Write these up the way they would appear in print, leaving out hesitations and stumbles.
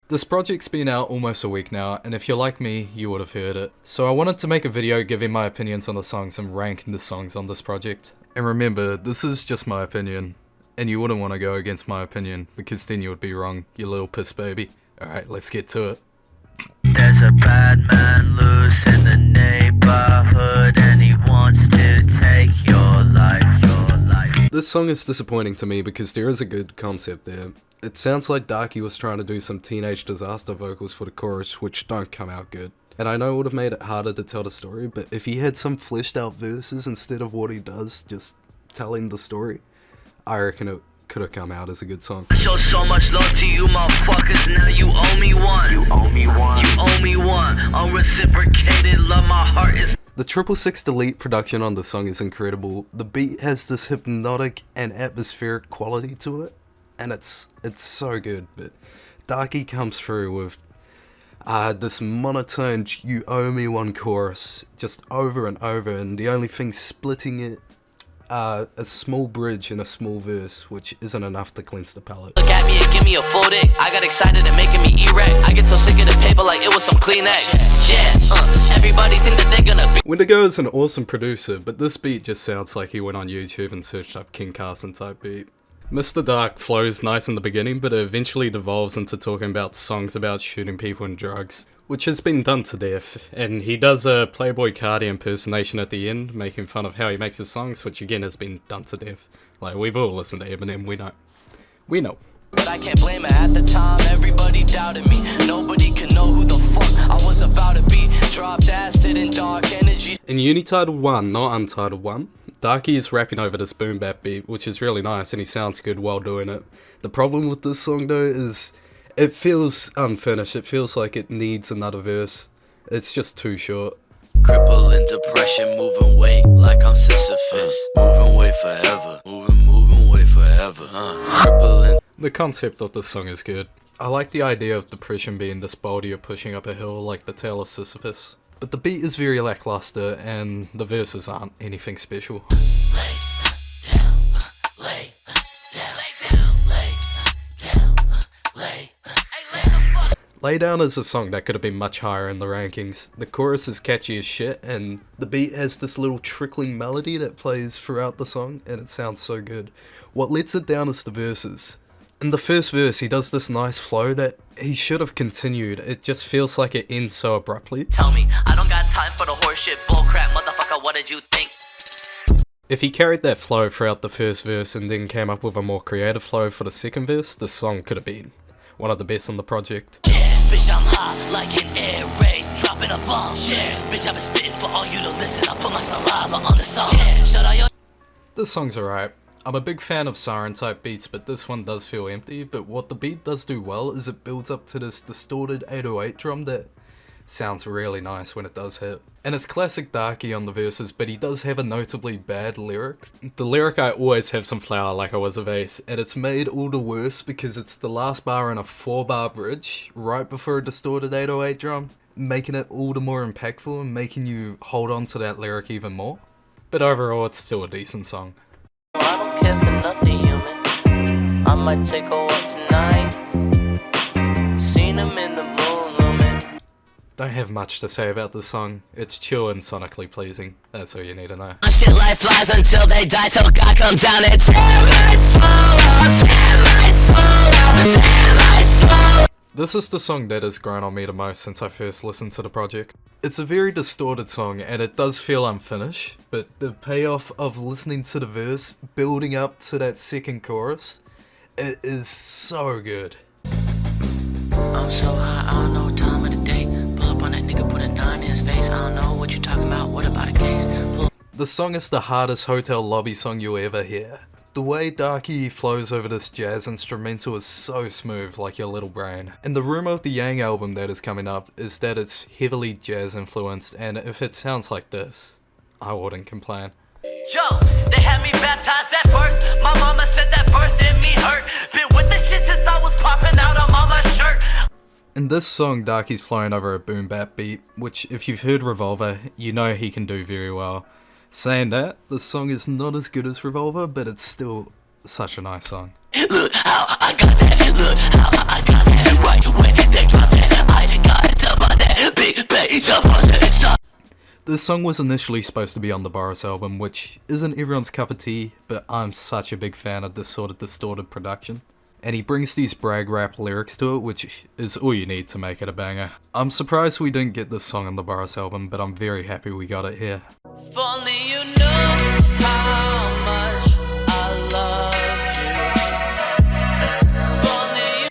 This project's been out almost a week now, and if you're like me, you would have heard it. So I wanted to make a video giving my opinions on the songs and ranking the songs on this project. And remember, this is just my opinion, and you wouldn't want to go against my opinion, because then you would be wrong, you little piss baby. Alright, let's get to it. There's a bad man loose in the neighborhood, and he wants to take your life. This song is disappointing to me because there is a good concept there. It sounds like Darkie was trying to do some teenage disaster vocals for the chorus, which don't come out good. And I know it would have made it harder to tell the story, but if he had some fleshed out verses instead of what he does, just telling the story, I reckon it could have come out as a good song. I show so much love to you motherfuckers, now you owe me one. You owe me one. You owe me one. Unreciprocated love, my heart is... The 666 Delete production on the song is incredible. The beat has this hypnotic and atmospheric quality to it, and it's so good. But Darkie comes through with this monotone "you owe me one" chorus just over and over, and the only thing splitting it, a small bridge and a small verse, which isn't enough to cleanse the palate. Look at me and give me a full dick. I got excited and making me erect. I get so sick of the paper like it was some Kleenex. Yeah, everybody think that they gonna be. Wendigo is an awesome producer, but this beat just sounds like he went on YouTube and searched up King Carson type beat. Mr. Dark flows nice in the beginning, but it eventually devolves into talking about songs about shooting people and drugs, which has been done to death, and he does a Playboy Cardi impersonation at the end, making fun of how he makes his songs, which again has been done to death. Like, we've all listened to Eminem, we know. We know. But I can't blame it. At the time, everybody doubted me. Nobody could know who the fuck I was about to be. Dropped acid and dark energy. In Unititled 1, not Untitled 1, Darkie is rapping over this boom bap beat, which is really nice, and he sounds good while doing it. The problem with this song though is it feels unfinished. It feels like it needs another verse. It's just too short. Crippling depression, moving weight like I'm Sisyphus. Moving weight forever. Moving weight forever. Crippling. The concept of the song is good. I like the idea of depression being this boulder you're pushing up a hill like the tale of Sisyphus. But the beat is very lackluster and the verses aren't anything special. Lay Down is a song that could have been much higher in the rankings. The chorus is catchy as shit, and the beat has this little trickling melody that plays throughout the song, and it sounds so good. What lets it down is the verses. In the first verse, he does this nice flow that he should have continued. It just feels like it ends so abruptly. Tell me, I don't got time for the horseshit bullcrap, motherfucker, what did you think? If he carried that flow throughout the first verse and then came up with a more creative flow for the second verse, the song could have been one of the best on the project. Yeah, bitch, I'm hot like an air raid, dropping a bomb. Yeah, bitch, I've been spitting for all you to listen. I put my saliva on the song. Yeah, shut out your... This song's alright. I'm a big fan of siren type beats, but this one does feel empty. But what the beat does do well is it builds up to this distorted 808 drum that sounds really nice when it does hit. And it's classic Darkie on the verses, but he does have a notably bad lyric. The lyric "I always have some flour like I was a vase," and it's made all the worse because it's the last bar in a 4-bar bridge right before a distorted 808 drum, making it all the more impactful and making you hold on to that lyric even more. But overall, it's still a decent song. I don't care for nothing human. I might take her out tonight. Seen him in the moonlumin. Don't have much to say about this song. It's chill and sonically pleasing. That's all you need to know. Shit like flies until they die, till God come down and tear my soul out, tear my soul out, tear my soul. This is the song that has grown on me the most since I first listened to the project. It's a very distorted song and it does feel unfinished, but the payoff of listening to the verse, building up to that second chorus, it is so good. I'm so high, I don't know time of the day. Pull up on that nigga, put a 9 in his face. I don't know what you talking about, what about a case? The song is the hardest hotel lobby song you'll ever hear. The way Darkie flows over this jazz instrumental is so smooth, like your little brain. And the rumor of the Yang album that is coming up is that it's heavily jazz influenced, and if it sounds like this, I wouldn't complain. Yo, they had me baptized at birth. My mama said that birth in me hurt. Been with the shit since I was popping out of mama's shirt. In this song, Darkie's flowing over a boom bap beat, which if you've heard Revolver, you know he can do very well. Saying that, the song is not as good as Revolver, but it's still such a nice song. Look how I got that, look how I got that right away. This song was initially supposed to be on the Boris album, which isn't everyone's cup of tea, but I'm such a big fan of this sort of distorted production. And he brings these brag rap lyrics to it, which is all you need to make it a banger. I'm surprised we didn't get this song on the Boris album, but I'm very happy we got it here. If only you knew how much I loved you. If only you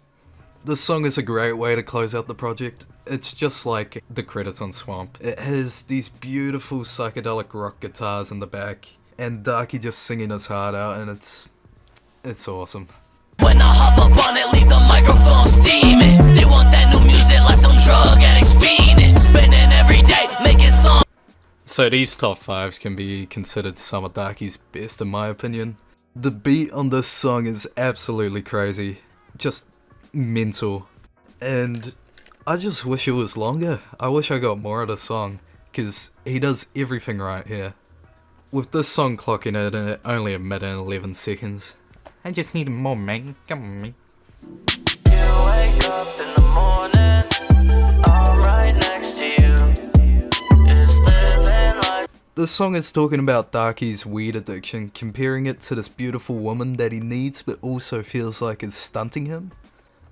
This song is a great way to close out the project. It's just like the credits on Swamp. It has these beautiful psychedelic rock guitars in the back, and Darkie just singing his heart out, and it's awesome. When I hop up on it, leave the microphone steaming. They want that new music like some drug addicts fiending. Spending every day making songs. So these top 5s can be considered some of Darkie's best in my opinion. The beat on this song is absolutely crazy. Just mental. And I just wish it was longer. I wish I got more of the song, because he does everything right here. With this song clocking in at only a minute and 11 seconds. I just need more, man. Come on, man. You wake up in the morning, I'm right next to you. It's living life. This song is talking about Darkie's weed addiction, comparing it to this beautiful woman that he needs but also feels like is stunting him.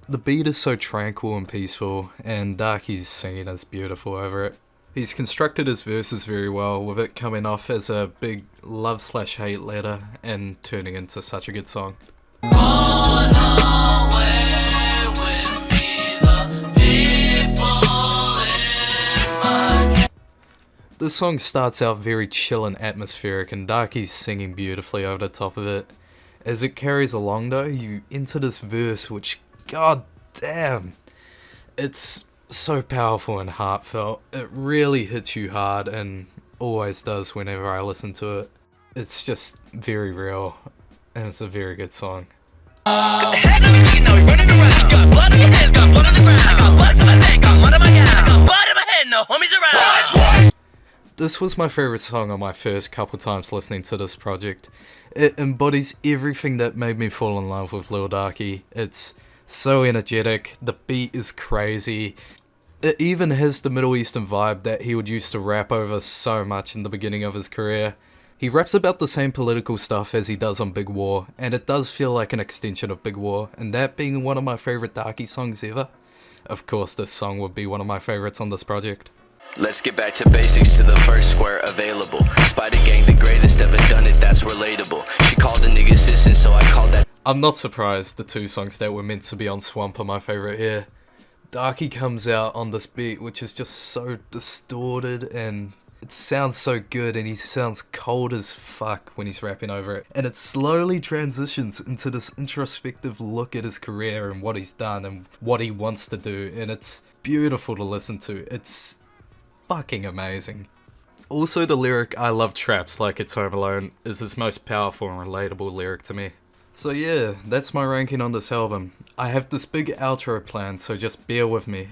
The beat is so tranquil and peaceful, and Darkie's singing is beautiful over it. He's constructed his verses very well, with it coming off as a big love/hate letter and turning into such a good song. Run away with me, the people in my. This song starts out very chill and atmospheric, and Darkie's singing beautifully over the top of it. As it carries along though, you enter this verse which, god damn, it's so powerful and heartfelt. It really hits you hard and always does whenever I listen to it. It's just very real, and it's a very good song. Head on your feet, now you're running around. Got blood on your hands, got blood on the ground. I got bugs in my neck, got mud in my gown. I got blood in my head, no homies around. This was my favourite song on my first couple times listening to this project. It embodies everything that made me fall in love with Lil Darkie. It's so energetic, the beat is crazy. It even has the Middle Eastern vibe that he would use to rap over so much in the beginning of his career. He raps about the same political stuff as he does on Big War, and it does feel like an extension of Big War, and that being one of my favourite Darkie songs ever. Of course, this song would be one of my favourites on this project. Let's get back to basics, to the first square available. Spider Gang, the greatest ever done it, that's relatable. She called a nigga sis, so I called that. I'm not surprised the two songs that were meant to be on Swamp are my favourite here. Darkie comes out on this beat which is just so distorted, and it sounds so good, and he sounds cold as fuck when he's rapping over it. And it slowly transitions into this introspective look at his career and what he's done and what he wants to do, and it's beautiful to listen to. It's fucking amazing. Also, the lyric "I love traps like it's Home Alone" is his most powerful and relatable lyric to me. So yeah, that's my ranking on this album. I have this big outro planned, so just bear with me.